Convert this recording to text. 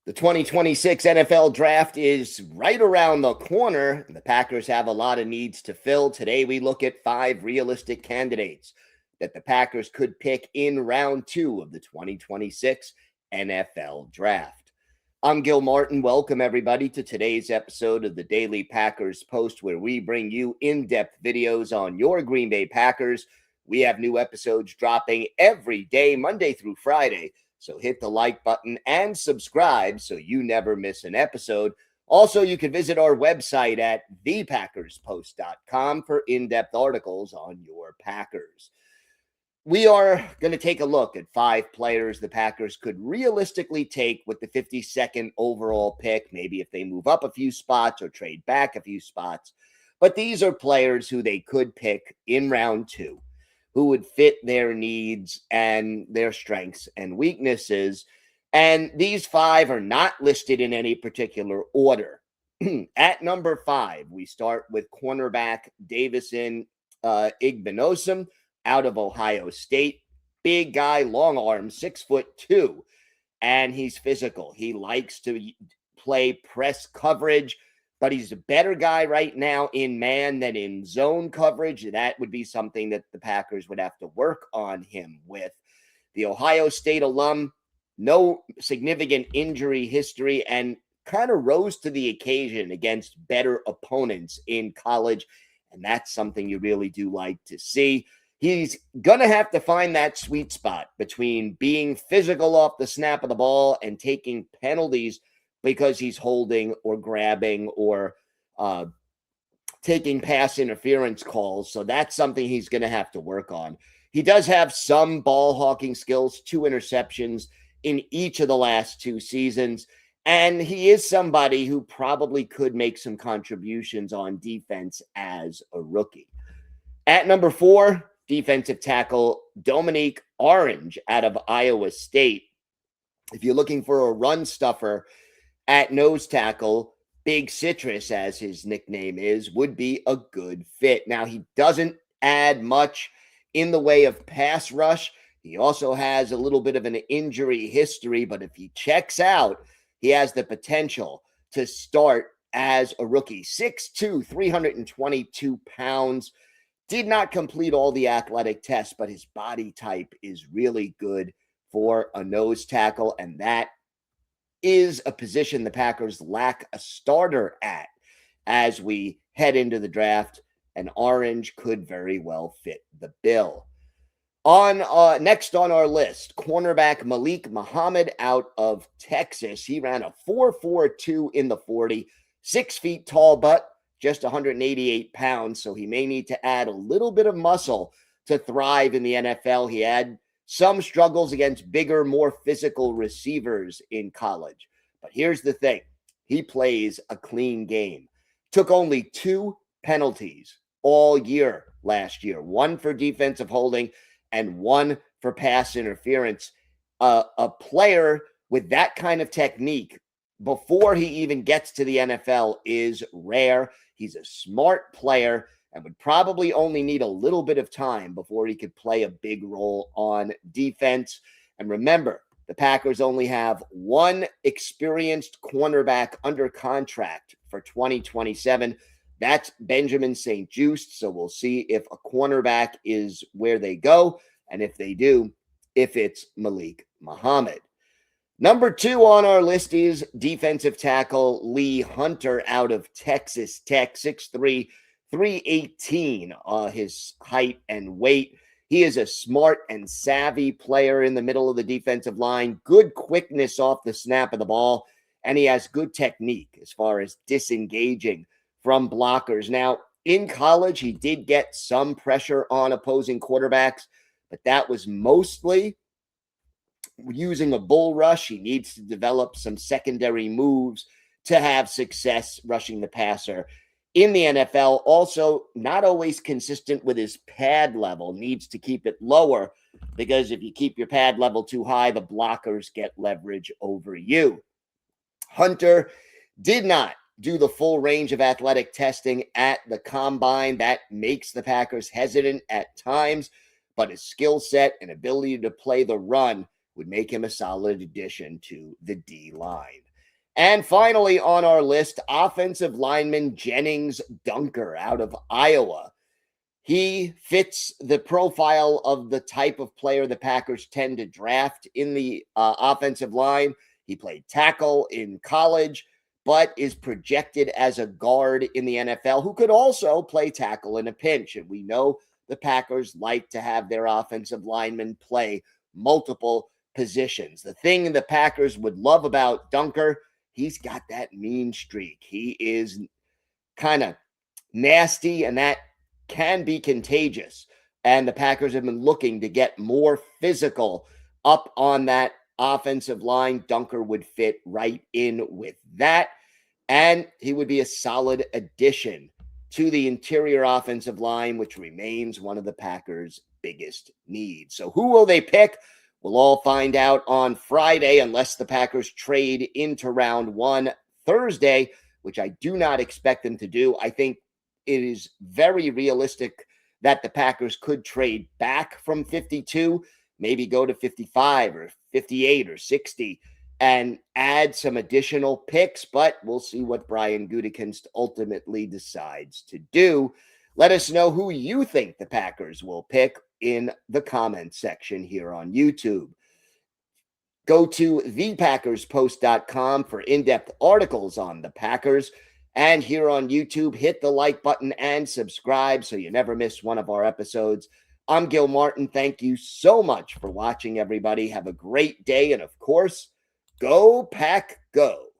The 2026 NFL draft is right around the corner. The Packers have a lot of needs to fill. Today, we look at 5 realistic candidates that the Packers could pick in round 2 of the 2026 NFL draft. I'm Gil Martin. Welcome, everybody, to today's episode of the Daily Packers Post, where we bring you in-depth videos on your Green Bay Packers. We have new episodes dropping every day, Monday through Friday. So hit the like button and subscribe so you never miss an episode. Also, you can visit our website at thepackerspost.com for in-depth articles on your Packers. We are going to take a look at 5 players the Packers could realistically take with the 52nd overall pick, maybe if they move up a few spots or trade back a few spots. But these are players who they could pick in round 2, who would fit their needs and their strengths and weaknesses. And these 5 are not listed in any particular order. At number 5, we start with cornerback Davison Igbinosun out of Ohio State. Big guy, long arms, 6'2", and he's physical. He likes to play press coverage, but he's a better guy right now in man than in zone coverage. That would be something that the Packers would have to work on him with. The Ohio State alum, no significant injury history, and kind of rose to the occasion against better opponents in college, and that's something you really do like to see. He's going to have to find that sweet spot between being physical off the snap of the ball and taking penalties because he's holding or grabbing or taking pass interference calls. So that's something he's going to have to work on. He does have some ball hawking skills, 2 interceptions in each of the last 2 seasons. And he is somebody who probably could make some contributions on defense as a rookie. At number 4, defensive tackle Dominique Orange out of Iowa State. If you're looking for a run stuffer at nose tackle, Big Citrus, as his nickname is, would be a good fit. Now, he doesn't add much in the way of pass rush. He also has a little bit of an injury history, but if he checks out, he has the potential to start as a rookie. 6'2", 322 pounds. Did not complete all the athletic tests, but his body type is really good for a nose tackle, and that is a position the Packers lack a starter at as we head into the draft, and Orange could very well fit the bill. Next on our list, cornerback Malik Muhammad out of Texas. He ran a 4.42 in the 40, 6 feet tall, but just 188 pounds, so he may need to add a little bit of muscle to thrive in the NFL. He had some struggles against bigger, more physical receivers in college. But here's the thing. He plays a clean game. Took only 2 penalties all year last year. 1 for defensive holding and 1 for pass interference. A player with that kind of technique before he even gets to the NFL is rare. He's a smart player and would probably only need a little bit of time before he could play a big role on defense. And remember, the Packers only have 1 experienced cornerback under contract for 2027. That's Benjamin St-Juste. So we'll see if a cornerback is where they go. And if they do, if it's Malik Muhammad. Number 2 on our list is defensive tackle Lee Hunter out of Texas Tech, 6'3", 318, his height and weight. He is a smart and savvy player in the middle of the defensive line, good quickness off the snap of the ball, and he has good technique as far as disengaging from blockers. Now, in college, he did get some pressure on opposing quarterbacks, but that was mostly using a bull rush. He needs to develop some secondary moves to have success rushing the passer in the NFL. Also, not always consistent with his pad level, needs to keep it lower because if you keep your pad level too high, the blockers get leverage over you. Hunter did not do the full range of athletic testing at the combine. That makes the Packers hesitant at times, but his skill set and ability to play the run would make him a solid addition to the D line. And finally on our list, offensive lineman Jennings Dunker out of Iowa. He fits the profile of the type of player the Packers tend to draft in the offensive line. He played tackle in college, but is projected as a guard in the NFL who could also play tackle in a pinch. And we know the Packers like to have their offensive linemen play multiple positions. The thing the Packers would love about Dunker, he's got that mean streak. He is kind of nasty, and that can be contagious. And the Packers have been looking to get more physical up on that offensive line. Dunker would fit right in with that. And he would be a solid addition to the interior offensive line, which remains one of the Packers' biggest needs. So who will they pick? We'll all find out on Friday, unless the Packers trade into round one Thursday, which I do not expect them to do. I think it is very realistic that the Packers could trade back from 52, maybe go to 55 or 58 or 60 and add some additional picks, but we'll see what Brian Gutekunst ultimately decides to do. Let us know who you think the Packers will pick in the comment section here on YouTube. Go to thepackerspost.com for in-depth articles on the Packers. And here on YouTube, hit the like button and subscribe so you never miss one of our episodes. I'm Gil Martin. Thank you so much for watching, everybody. Have a great day. And of course, go Pack Go.